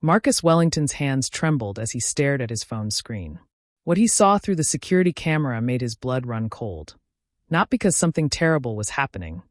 Marcus Wellington's hands trembled as he stared at his phone's screen. What he saw through the security camera made his blood run cold. Not because something terrible was happening,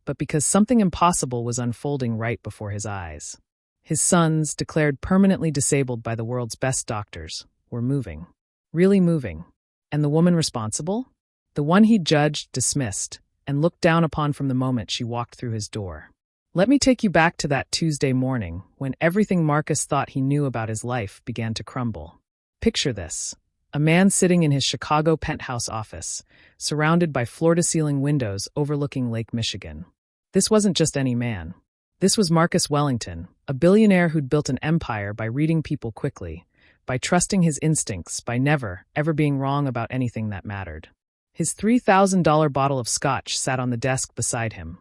but because something impossible was unfolding right before his eyes. His sons, declared permanently disabled by the world's best doctors, were moving. Really moving. And the woman responsible? The one he judged, dismissed, and looked down upon from the moment she walked through his door. Let me take you back to that Tuesday morning when everything Marcus thought he knew about his life began to crumble. Picture this. A man sitting in his Chicago penthouse office, surrounded by floor-to-ceiling windows overlooking Lake Michigan. This wasn't just any man. This was Marcus Wellington, a billionaire who'd built an empire by reading people quickly, by trusting his instincts, by never, ever being wrong about anything that mattered. His $3,000 bottle of scotch sat on the desk beside him.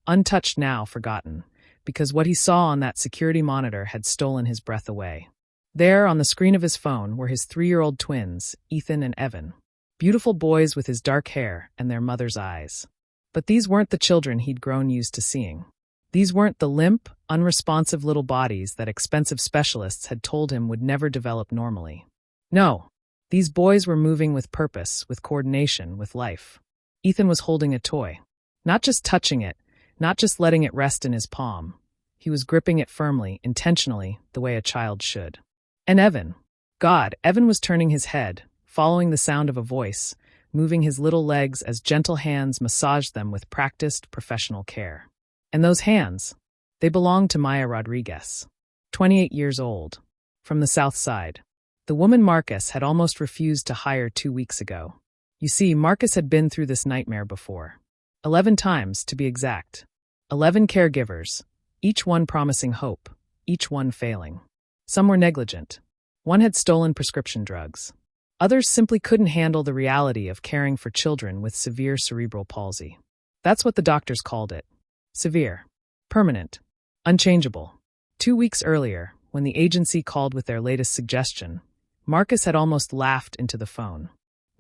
Untouched now, forgotten, because what he saw on that security monitor had stolen his breath away. There, on the screen of his phone, were his 3-year-old twins, Ethan and Evan. Beautiful boys with his dark hair and their mother's eyes. But these weren't the children he'd grown used to seeing. These weren't the limp, unresponsive little bodies that expensive specialists had told him would never develop normally. No, these boys were moving with purpose, with coordination, with life. Ethan was holding a toy. Not just touching it, not just letting it rest in his palm. He was gripping it firmly, intentionally, the way a child should. And Evan. Evan was turning his head, following the sound of a voice, moving his little legs as gentle hands massaged them with practiced, professional care. And those hands, they belonged to Maya Rodriguez, 28 years old, from the South Side. The woman Marcus had almost refused to hire 2 weeks ago. You see, Marcus had been through this nightmare before. 11 times, to be exact. 11 caregivers, each one promising hope, each one failing. Some were negligent. One had stolen prescription drugs. Others simply couldn't handle the reality of caring for children with severe cerebral palsy. That's what the doctors called it. Severe. Permanent. Unchangeable. 2 weeks earlier, when the agency called with their latest suggestion, Marcus had almost laughed into the phone.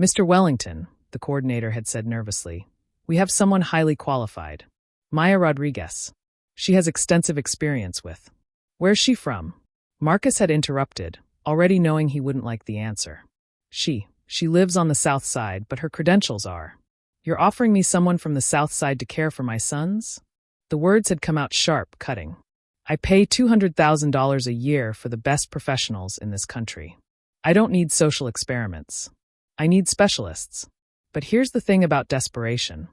"Mr. Wellington," the coordinator had said nervously, "we have someone highly qualified. Maya Rodriguez. She has extensive experience with." "Where's she from?" Marcus had interrupted, already knowing he wouldn't like the answer. She lives on the South Side, but her credentials are. "You're offering me someone from the South Side to care for my sons?" The words had come out sharp, cutting. "I pay $200,000 a year for the best professionals in this country. I don't need social experiments. I need specialists. But here's the thing about desperation.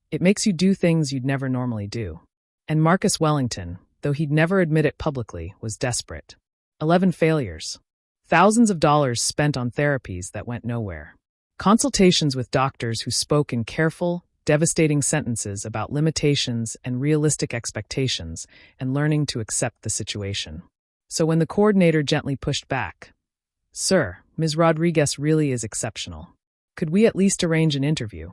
It makes you do things you'd never normally do." And Marcus Wellington, though he'd never admit it publicly, was desperate. 11 failures. Thousands of dollars spent on therapies that went nowhere. Consultations with doctors who spoke in careful, devastating sentences about limitations and realistic expectations, and learning to accept the situation. So when the coordinator gently pushed back, "Sir, Ms. Rodriguez really is exceptional. Could we at least arrange an interview?"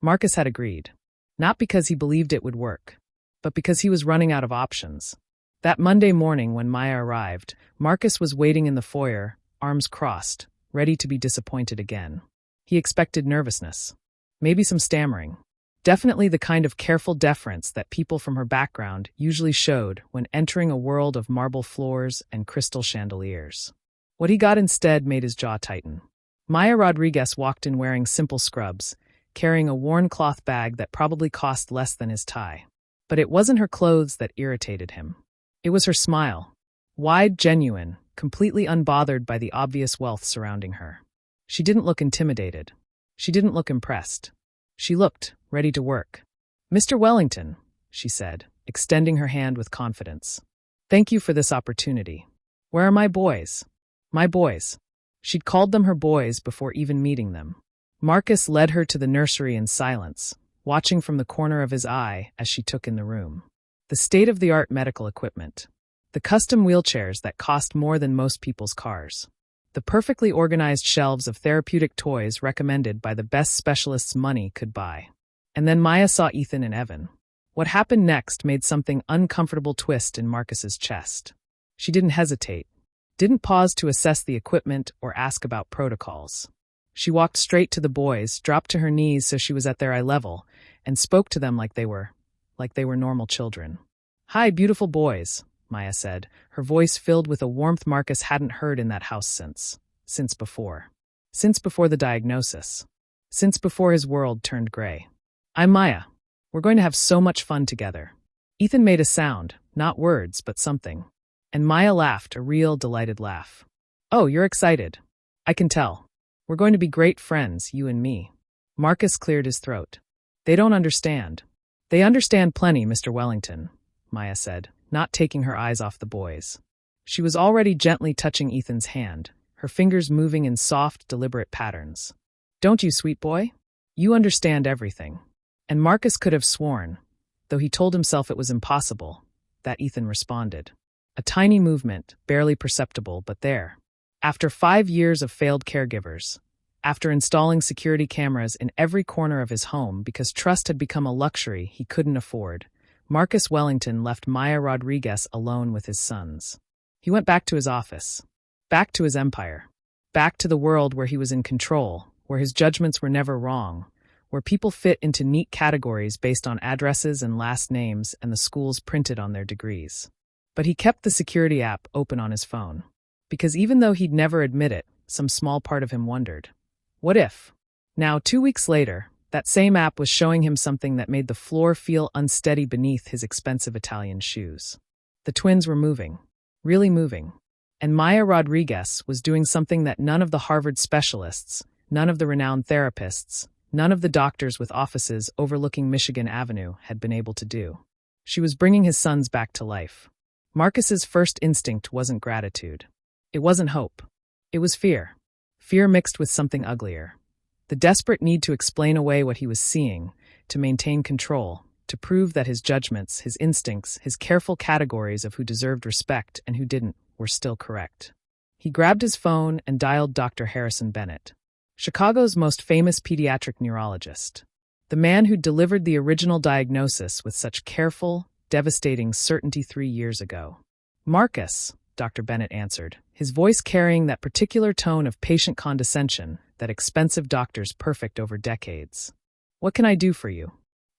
Marcus had agreed. Not because he believed it would work, but because he was running out of options. That Monday morning when Maya arrived, Marcus was waiting in the foyer, arms crossed, ready to be disappointed again. He expected nervousness. Maybe some stammering. Definitely the kind of careful deference that people from her background usually showed when entering a world of marble floors and crystal chandeliers. What he got instead made his jaw tighten. Maya Rodriguez walked in wearing simple scrubs, carrying a worn cloth bag that probably cost less than his tie. But it wasn't her clothes that irritated him. It was her smile. Wide, genuine, completely unbothered by the obvious wealth surrounding her. She didn't look intimidated. She didn't look impressed. She looked ready to work. "Mr. Wellington," she said, extending her hand with confidence. "Thank you for this opportunity. Where are my boys?" My boys. She'd called them her boys before even meeting them. Marcus led her to the nursery in silence, watching from the corner of his eye as she took in the room. The state-of-the-art medical equipment. The custom wheelchairs that cost more than most people's cars. The perfectly organized shelves of therapeutic toys recommended by the best specialists money could buy. And then Maya saw Ethan and Evan. What happened next made something uncomfortable twist in Marcus's chest. She didn't hesitate. Didn't pause to assess the equipment or ask about protocols. She walked straight to the boys, dropped to her knees so she was at their eye level, and spoke to them like they were normal children. "Hi, beautiful boys," Maya said, her voice filled with a warmth Marcus hadn't heard in that house since before. Since before the diagnosis. Since before his world turned gray. I'm Maya. We're going to have so much fun together. Ethan made a sound, not words, but something. And Maya laughed, a real, delighted laugh. Oh, you're excited. I can tell. We're going to be great friends, you and me. Marcus cleared his throat. They don't understand. They understand plenty, Mr. Wellington, Maya said, not taking her eyes off the boys. She was already gently touching Ethan's hand, her fingers moving in soft, deliberate patterns. Don't you, sweet boy? You understand everything. And Marcus could have sworn, though he told himself it was impossible, that Ethan responded. A tiny movement, barely perceptible, but there. After 5 years of failed caregivers, after installing security cameras in every corner of his home because trust had become a luxury he couldn't afford, Marcus Wellington left Maya Rodriguez alone with his sons. He went back to his office, back to his empire, back to the world where he was in control, where his judgments were never wrong, where people fit into neat categories based on addresses and last names and the schools printed on their degrees. But he kept the security app open on his phone. Because even though he'd never admit it, some small part of him wondered. What if? Now, 2 weeks later, that same app was showing him something that made the floor feel unsteady beneath his expensive Italian shoes. The twins were moving. Really moving. And Maya Rodriguez was doing something that none of the Harvard specialists, none of the renowned therapists, none of the doctors with offices overlooking Michigan Avenue had been able to do. She was bringing his sons back to life. Marcus's first instinct wasn't gratitude. It wasn't hope. It was fear. Fear mixed with something uglier. The desperate need to explain away what he was seeing, to maintain control, to prove that his judgments, his instincts, his careful categories of who deserved respect and who didn't were still correct. He grabbed his phone and dialed Dr. Harrison Bennett, Chicago's most famous pediatric neurologist, the man who delivered the original diagnosis with such careful, devastating certainty 3 years ago. Marcus, Dr. Bennett answered, his voice carrying that particular tone of patient condescension that expensive doctors perfect over decades. What can I do for you?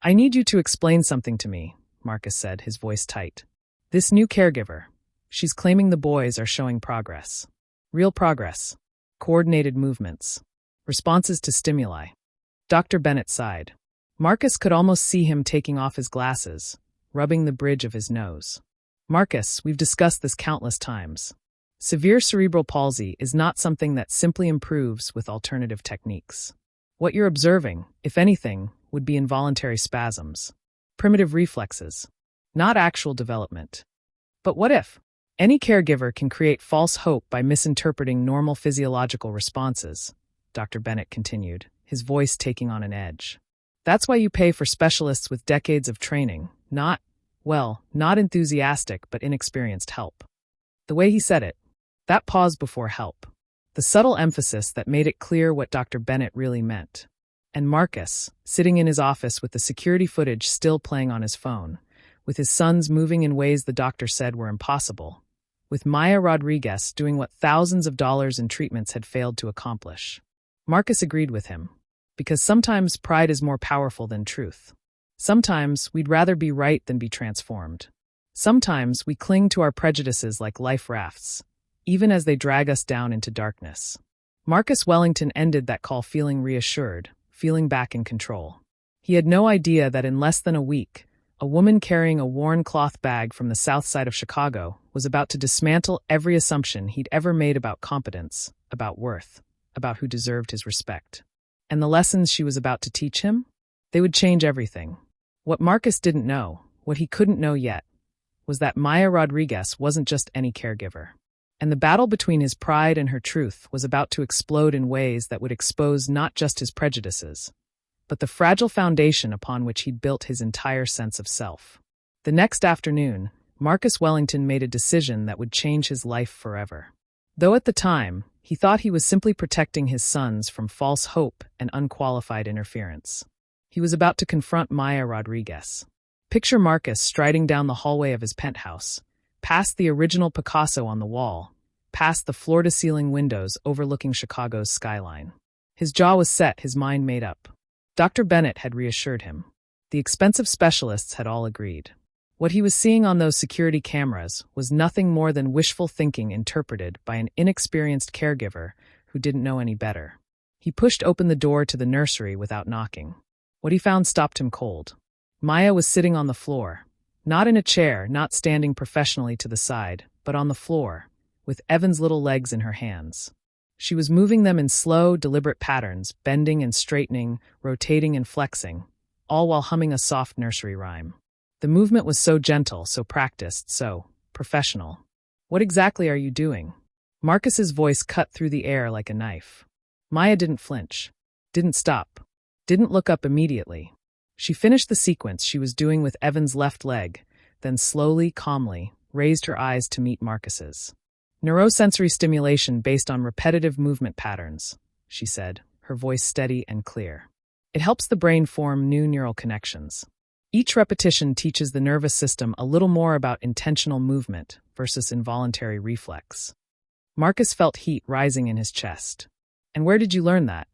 I need you to explain something to me, Marcus said, his voice tight. This new caregiver, she's claiming the boys are showing progress. Real progress. Coordinated movements. Responses to stimuli. Dr. Bennett sighed. Marcus could almost see him taking off his glasses, rubbing the bridge of his nose. Marcus, we've discussed this countless times. Severe cerebral palsy is not something that simply improves with alternative techniques. What you're observing, if anything, would be involuntary spasms, primitive reflexes, not actual development. But what if? Any caregiver can create false hope by misinterpreting normal physiological responses, Dr. Bennett continued, his voice taking on an edge. That's why you pay for specialists with decades of training, not enthusiastic but inexperienced help. The way he said it, that pause before help, the subtle emphasis that made it clear what Dr. Bennett really meant. And Marcus, sitting in his office with the security footage still playing on his phone, with his sons moving in ways the doctor said were impossible, with Maya Rodriguez doing what thousands of dollars in treatments had failed to accomplish. Marcus agreed with him, because sometimes pride is more powerful than truth. Sometimes we'd rather be right than be transformed. Sometimes we cling to our prejudices like life rafts, even as they drag us down into darkness. Marcus Wellington ended that call feeling reassured, feeling back in control. He had no idea that in less than a week, a woman carrying a worn cloth bag from the south side of Chicago was about to dismantle every assumption he'd ever made about competence, about worth, about who deserved his respect. And the lessons she was about to teach him? They would change everything. What Marcus didn't know, what he couldn't know yet, was that Maya Rodriguez wasn't just any caregiver. And the battle between his pride and her truth was about to explode in ways that would expose not just his prejudices, but the fragile foundation upon which he'd built his entire sense of self. The next afternoon, Marcus Wellington made a decision that would change his life forever. Though at the time, he thought he was simply protecting his sons from false hope and unqualified interference. He was about to confront Maya Rodriguez. Picture Marcus striding down the hallway of his penthouse, past the original Picasso on the wall, past the floor-to-ceiling windows overlooking Chicago's skyline. His jaw was set, his mind made up. Dr. Bennett had reassured him. The expensive specialists had all agreed. What he was seeing on those security cameras was nothing more than wishful thinking interpreted by an inexperienced caregiver who didn't know any better. He pushed open the door to the nursery without knocking. What he found stopped him cold. Maya was sitting on the floor, not in a chair, not standing professionally to the side, but on the floor, with Evan's little legs in her hands. She was moving them in slow, deliberate patterns, bending and straightening, rotating and flexing, all while humming a soft nursery rhyme. The movement was so gentle, so practiced, so professional. "What exactly are you doing?" Marcus's voice cut through the air like a knife. Maya didn't flinch, didn't stop, didn't look up immediately. She finished the sequence she was doing with Evan's left leg, then slowly, calmly, raised her eyes to meet Marcus's. "Neurosensory stimulation based on repetitive movement patterns," she said, her voice steady and clear. "It helps the brain form new neural connections. Each repetition teaches the nervous system a little more about intentional movement versus involuntary reflex." Marcus felt heat rising in his chest. "And where did you learn that?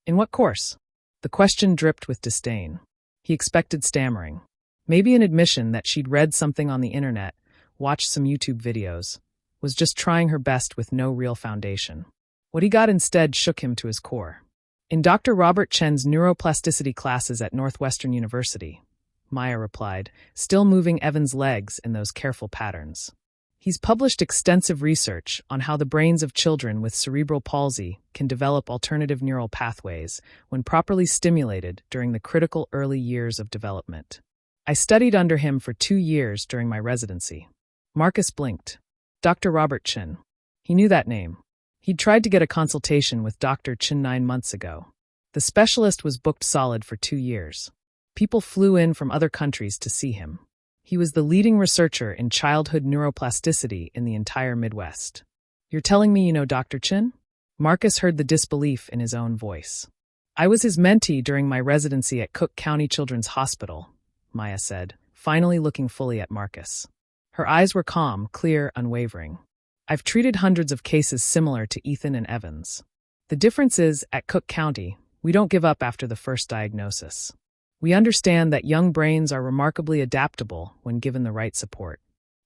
In what course?" The question dripped with disdain. He expected stammering. Maybe an admission that she'd read something on the internet, watched some YouTube videos, was just trying her best with no real foundation. What he got instead shook him to his core. "In Dr. Robert Chen's neuroplasticity classes at Northwestern University," Maya replied, still moving Evan's legs in those careful patterns. "He's published extensive research on how the brains of children with cerebral palsy can develop alternative neural pathways when properly stimulated during the critical early years of development. I studied under him for 2 years during my residency." Marcus blinked. Dr. Robert Chen. He knew that name. He'd tried to get a consultation with Dr. Chen 9 months ago. The specialist was booked solid for 2 years. People flew in from other countries to see him. He was the leading researcher in childhood neuroplasticity in the entire Midwest. "You're telling me you know Dr. Chen?" Marcus heard the disbelief in his own voice. "I was his mentee during my residency at Cook County Children's Hospital," Maya said, finally looking fully at Marcus. Her eyes were calm, clear, unwavering. "I've treated hundreds of cases similar to Ethan and Evan's. The difference is, at Cook County, we don't give up after the first diagnosis. We understand that young brains are remarkably adaptable when given the right support."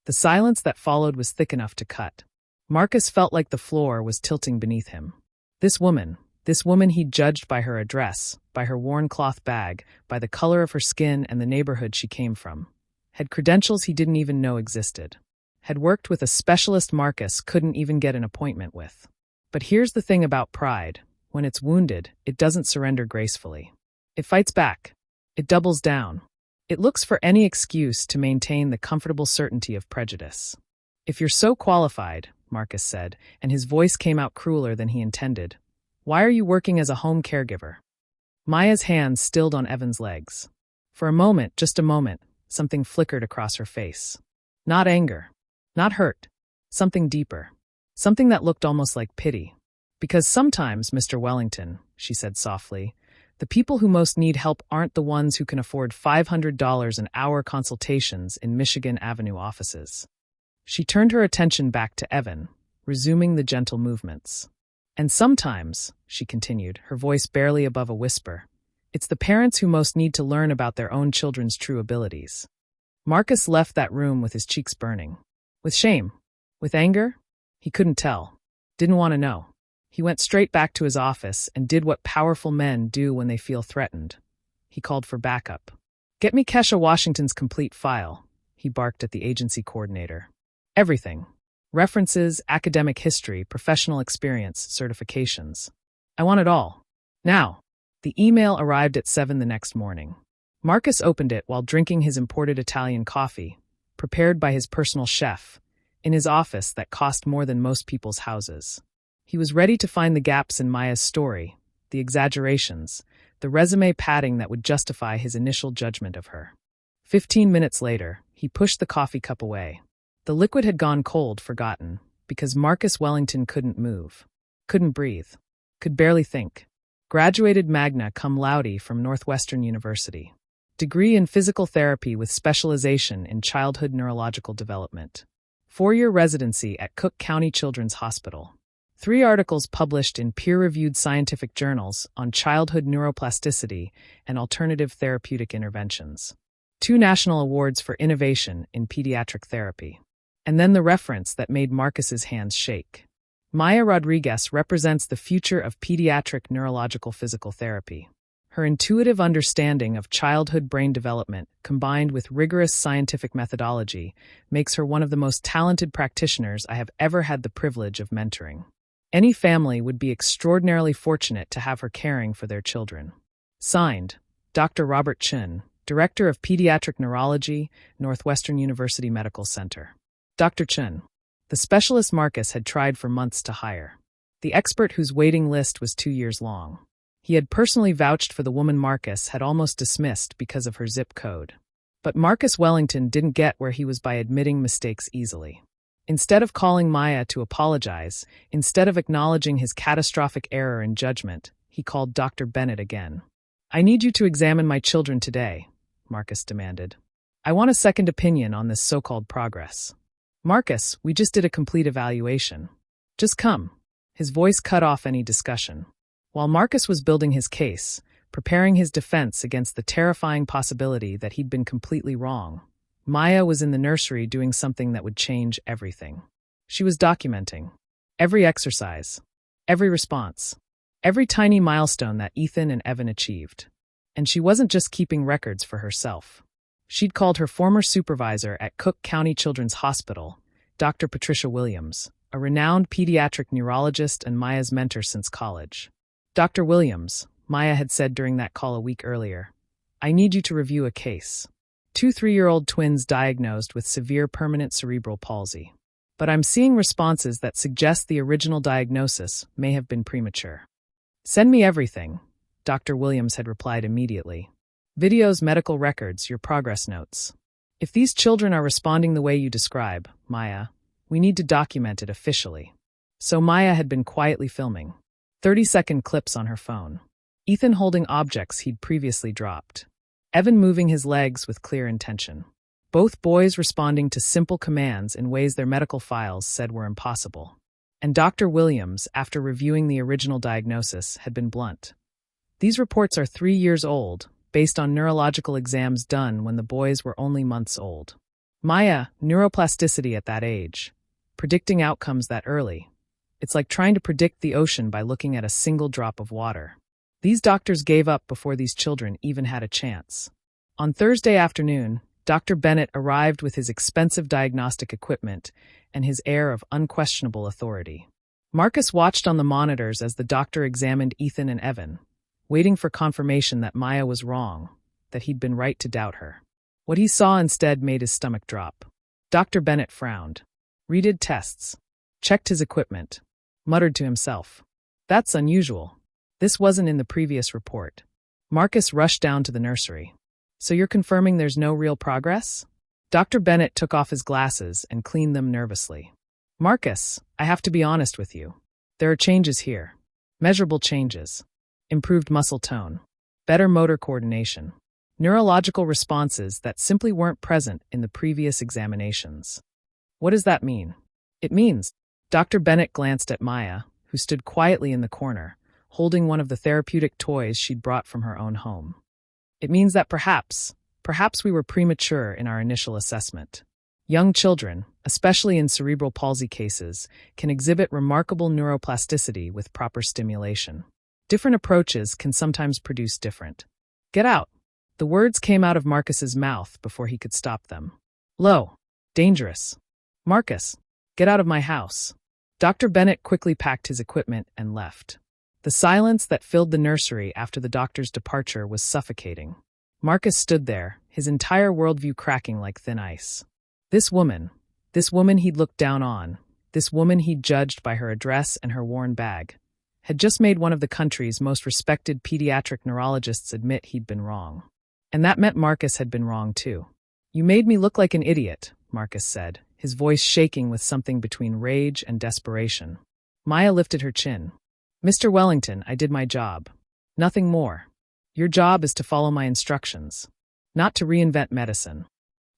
The silence that followed was thick enough to cut. Marcus felt like the floor was tilting beneath him. This woman he'd judged by her address, by her worn cloth bag, by the color of her skin and the neighborhood she came from, had credentials he didn't even know existed, had worked with a specialist Marcus couldn't even get an appointment with. But here's the thing about pride. When it's wounded, it doesn't surrender gracefully. It fights back. It doubles down. It looks for any excuse to maintain the comfortable certainty of prejudice. "If you're so qualified," Marcus said, and his voice came out crueler than he intended, "why are you working as a home caregiver?" Maya's hands stilled on Evan's legs. For a moment, just a moment, something flickered across her face. Not anger. Not hurt. Something deeper. Something that looked almost like pity. "Because sometimes, Mr. Wellington," she said softly, "the people who most need help aren't the ones who can afford $500 an hour consultations in Michigan Avenue offices." She turned her attention back to Evan, resuming the gentle movements. "And sometimes," she continued, her voice barely above a whisper, "it's the parents who most need to learn about their own children's true abilities." Marcus left that room with his cheeks burning. With shame? With anger? He couldn't tell. Didn't want to know. He went straight back to his office and did what powerful men do when they feel threatened. He called for backup. "Get me Kesha Washington's complete file," he barked at the agency coordinator. "Everything. References, academic history, professional experience, certifications. I want it all. Now." The email arrived at 7 the next morning. Marcus opened it while drinking his imported Italian coffee, prepared by his personal chef, in his office that cost more than most people's houses. He was ready to find the gaps in Maya's story, the exaggerations, the resume padding that would justify his initial judgment of her. 15 minutes later, he pushed the coffee cup away. The liquid had gone cold, forgotten, because Marcus Wellington couldn't move, couldn't breathe, could barely think. Graduated magna cum laude from Northwestern University. Degree in physical therapy with specialization in childhood neurological development. 4-year residency at Cook County Children's Hospital. 3 articles published in peer-reviewed scientific journals on childhood neuroplasticity and alternative therapeutic interventions. 2 national awards for innovation in pediatric therapy. And then the reference that made Marcus's hands shake. Maya Rodriguez represents the future of pediatric neurological physical therapy. Her intuitive understanding of childhood brain development, combined with rigorous scientific methodology, makes her one of the most talented practitioners I have ever had the privilege of mentoring. Any family would be extraordinarily fortunate to have her caring for their children. Signed, Dr. Robert Chin, Director of Pediatric Neurology, Northwestern University Medical Center. Dr. Chin. The specialist Marcus had tried for months to hire. The expert whose waiting list was 2 years long. He had personally vouched for the woman Marcus had almost dismissed because of her zip code. But Marcus Wellington didn't get where he was by admitting mistakes easily. Instead of calling Maya to apologize, instead of acknowledging his catastrophic error in judgment, he called Dr. Bennett again. "I need you to examine my children today," Marcus demanded. "I want a second opinion on this so-called progress." "Marcus, we just did a complete evaluation. Just come." His voice cut off any discussion. While Marcus was building his case, preparing his defense against the terrifying possibility that he'd been completely wrong, Maya was in the nursery doing something that would change everything. She was documenting every exercise, every response, every tiny milestone that Ethan and Evan achieved. And she wasn't just keeping records for herself. She'd called her former supervisor at Cook County Children's Hospital, Dr. Patricia Williams, a renowned pediatric neurologist and Maya's mentor since college. "Dr. Williams," Maya had said during that call a week earlier, "I need you to review a case. 2 3-year-old twins diagnosed with severe permanent cerebral palsy. But I'm seeing responses that suggest the original diagnosis may have been premature." "Send me everything," Dr. Williams had replied immediately. "Videos, medical records, your progress notes. If these children are responding the way you describe, Maya, we need to document it officially." So Maya had been quietly filming 30-second clips on her phone. Ethan holding objects he'd previously dropped. Evan moving his legs with clear intention. Both boys responding to simple commands in ways their medical files said were impossible. And Dr. Williams, after reviewing the original diagnosis, had been blunt. "These reports are 3 years old, based on neurological exams done when the boys were only months old. Maya, neuroplasticity at that age. Predicting outcomes that early. It's like trying to predict the ocean by looking at a single drop of water. These doctors gave up before these children even had a chance." On Thursday afternoon, Dr. Bennett arrived with his expensive diagnostic equipment and his air of unquestionable authority. Marcus watched on the monitors as the doctor examined Ethan and Evan, waiting for confirmation that Maya was wrong, that he'd been right to doubt her. What he saw instead made his stomach drop. Dr. Bennett frowned, redid tests, checked his equipment, muttered to himself, "That's unusual. This wasn't in the previous report." Marcus rushed down to the nursery. "So you're confirming there's no real progress?" Dr. Bennett took off his glasses and cleaned them nervously. "Marcus, I have to be honest with you. There are changes here. Measurable changes. Improved muscle tone. Better motor coordination. Neurological responses that simply weren't present in the previous examinations." "What does that mean?" "It means," Dr. Bennett glanced at Maya, who stood quietly in the corner, holding one of the therapeutic toys she'd brought from her own home. "It means that perhaps we were premature in our initial assessment. Young children, especially in cerebral palsy cases, can exhibit remarkable neuroplasticity with proper stimulation. Different approaches can sometimes produce different." "Get out." The words came out of Marcus's mouth before he could stop them. "Low. Dangerous. Marcus, get out of my house." Dr. Bennett quickly packed his equipment and left. The silence that filled the nursery after the doctor's departure was suffocating. Marcus stood there, his entire worldview cracking like thin ice. This woman he'd looked down on, this woman he'd judged by her address and her worn bag, had just made one of the country's most respected pediatric neurologists admit he'd been wrong. And that meant Marcus had been wrong too. "You made me look like an idiot," Marcus said, his voice shaking with something between rage and desperation. Maya lifted her chin. "Mr. Wellington, I did my job. Nothing more. Your job is to follow my instructions, not to reinvent medicine."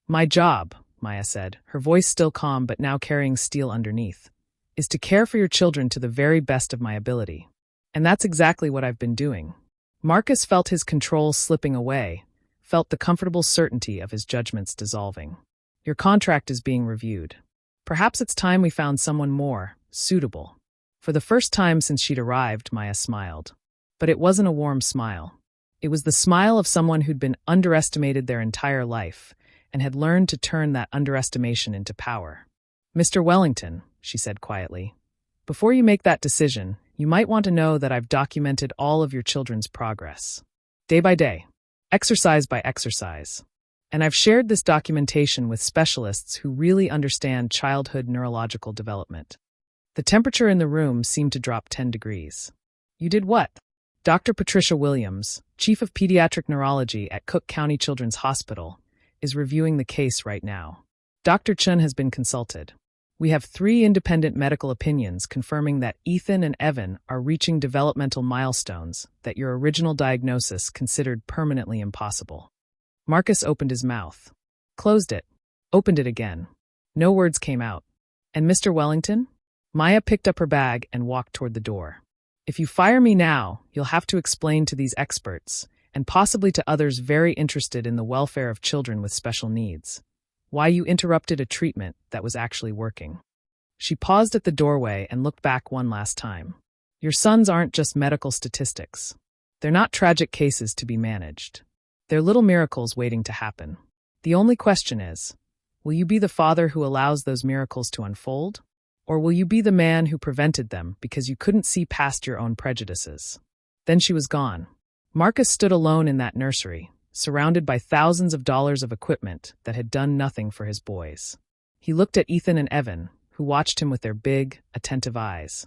"My job," Maya said, her voice still calm but now carrying steel underneath, "is to care for your children to the very best of my ability. And that's exactly what I've been doing." Marcus felt his control slipping away, felt the comfortable certainty of his judgments dissolving. Your contract is being reviewed. Perhaps it's time we found someone more suitable. For the first time since she'd arrived, Maya smiled. But it wasn't a warm smile. It was the smile of someone who'd been underestimated their entire life and had learned to turn that underestimation into power. Mr. Wellington, she said quietly, before you make that decision, you might want to know that I've documented all of your children's progress. Day by day, exercise by exercise. And I've shared this documentation with specialists who really understand childhood neurological development. The temperature in the room seemed to drop 10 degrees. You did what? Dr. Patricia Williams, Chief of Pediatric Neurology at Cook County Children's Hospital, is reviewing the case right now. Dr. Chun has been consulted. We have 3 independent medical opinions confirming that Ethan and Evan are reaching developmental milestones that your original diagnosis considered permanently impossible. Marcus opened his mouth, closed it, opened it again. No words came out. And Mr. Wellington? Maya picked up her bag and walked toward the door. If you fire me now, you'll have to explain to these experts, and possibly to others very interested in the welfare of children with special needs, why you interrupted a treatment that was actually working. She paused at the doorway and looked back one last time. Your sons aren't just medical statistics. They're not tragic cases to be managed. They're little miracles waiting to happen. The only question is, will you be the father who allows those miracles to unfold? Or will you be the man who prevented them because you couldn't see past your own prejudices? Then she was gone. Marcus stood alone in that nursery, surrounded by thousands of dollars of equipment that had done nothing for his boys. He looked at Ethan and Evan, who watched him with their big, attentive eyes.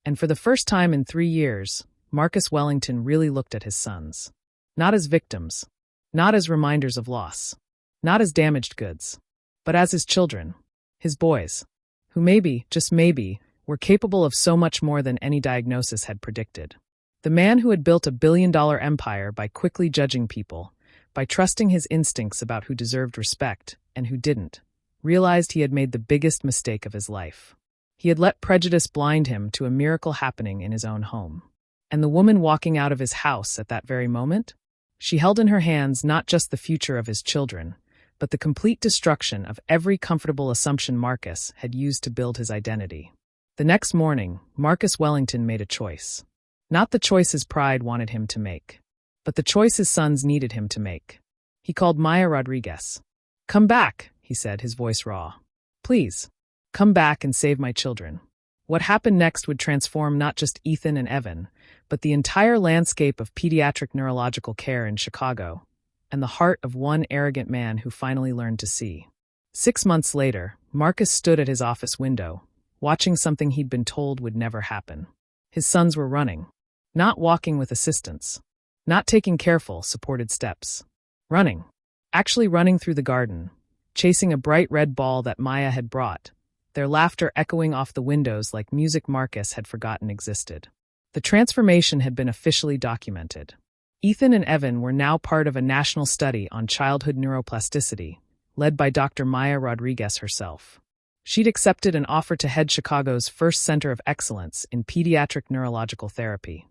And for the first time in 3 years, Marcus Wellington really looked at his sons. Not as victims, not as reminders of loss, not as damaged goods, but as his children, his boys, who maybe, just maybe, were capable of so much more than any diagnosis had predicted. The man who had built a billion-dollar empire by quickly judging people, by trusting his instincts about who deserved respect and who didn't, realized he had made the biggest mistake of his life. He had let prejudice blind him to a miracle happening in his own home. And the woman walking out of his house at that very moment? She held in her hands not just the future of his children, but the complete destruction of every comfortable assumption Marcus had used to build his identity. The next morning, Marcus Wellington made a choice. Not the choice his pride wanted him to make, but the choice his sons needed him to make. He called Maya Rodriguez. "Come back," he said, his voice raw. "Please, come back and save my children." What happened next would transform not just Ethan and Evan, but the entire landscape of pediatric neurological care in Chicago, and the heart of one arrogant man who finally learned to see. 6 months later, Marcus stood at his office window, watching something he'd been told would never happen. His sons were running. Not walking with assistance. Not taking careful, supported steps. Running. Actually running through the garden, chasing a bright red ball that Maya had brought, their laughter echoing off the windows like music Marcus had forgotten existed. The transformation had been officially documented. Ethan and Evan were now part of a national study on childhood neuroplasticity, led by Dr. Maya Rodriguez herself. She'd accepted an offer to head Chicago's first center of excellence in pediatric neurological therapy,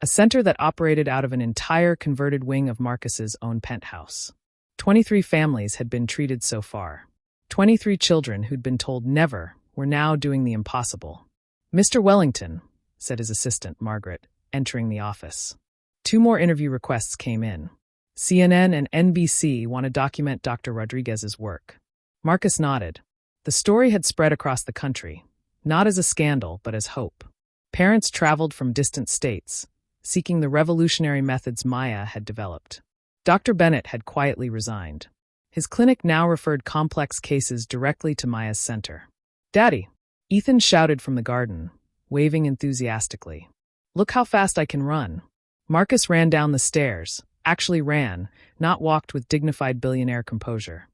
a center that operated out of an entire converted wing of Marcus's own penthouse. 23 families had been treated so far. 23 children who'd been told never were now doing the impossible. "Mr. Wellington," said his assistant, Margaret, entering the office. 2 more interview requests came in. CNN and NBC want to document Dr. Rodriguez's work. Marcus nodded. The story had spread across the country, not as a scandal, but as hope. Parents traveled from distant states, seeking the revolutionary methods Maya had developed. Dr. Bennett had quietly resigned. His clinic now referred complex cases directly to Maya's center. "Daddy," Ethan shouted from the garden, waving enthusiastically. "Look how fast I can run." Marcus ran down the stairs, actually ran, not walked with dignified billionaire composure,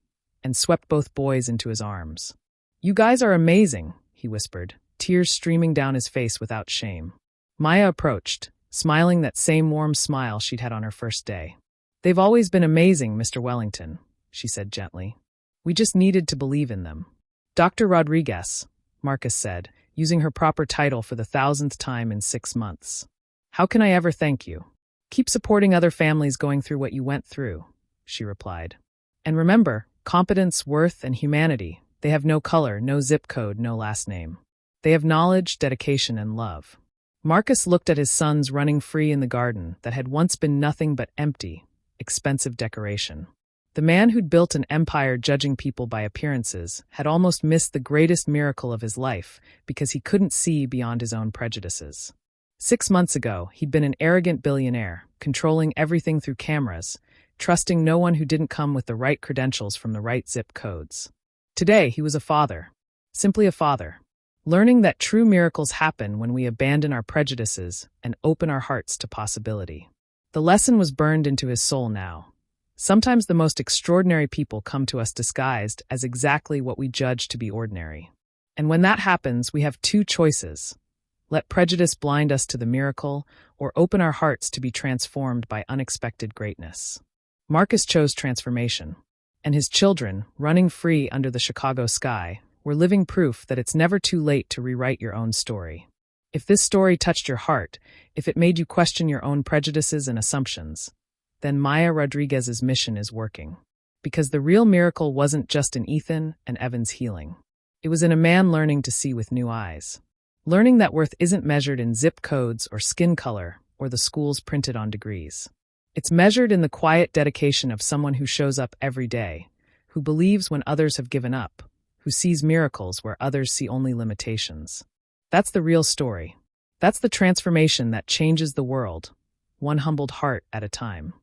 and swept both boys into his arms. "You guys are amazing," he whispered, tears streaming down his face without shame. Maya approached, smiling that same warm smile she'd had on her first day. "They've always been amazing, Mr. Wellington," she said gently. "We just needed to believe in them." "Dr. Rodriguez," Marcus said, using her proper title for the 1,000th time in 6 months. "How can I ever thank you? Keep supporting other families going through what you went through," she replied. And remember, competence, worth, and humanity, they have no color, no zip code, no last name. They have knowledge, dedication, and love. Marcus looked at his sons running free in the garden that had once been nothing but empty, expensive decoration. The man who'd built an empire judging people by appearances had almost missed the greatest miracle of his life because he couldn't see beyond his own prejudices. 6 months ago, he'd been an arrogant billionaire, controlling everything through cameras, trusting no one who didn't come with the right credentials from the right zip codes. Today, he was a father. Simply a father. Learning that true miracles happen when we abandon our prejudices and open our hearts to possibility. The lesson was burned into his soul now. Sometimes the most extraordinary people come to us disguised as exactly what we judge to be ordinary. And when that happens, we have two choices. Let prejudice blind us to the miracle, or open our hearts to be transformed by unexpected greatness. Marcus chose transformation, and his children, running free under the Chicago sky, were living proof that it's never too late to rewrite your own story. If this story touched your heart, if it made you question your own prejudices and assumptions, then Maya Rodriguez's mission is working. Because the real miracle wasn't just in Ethan and Evan's healing. It was in a man learning to see with new eyes. Learning that worth isn't measured in zip codes or skin color or the schools printed on degrees. It's measured in the quiet dedication of someone who shows up every day, who believes when others have given up, who sees miracles where others see only limitations. That's the real story. That's the transformation that changes the world, one humbled heart at a time.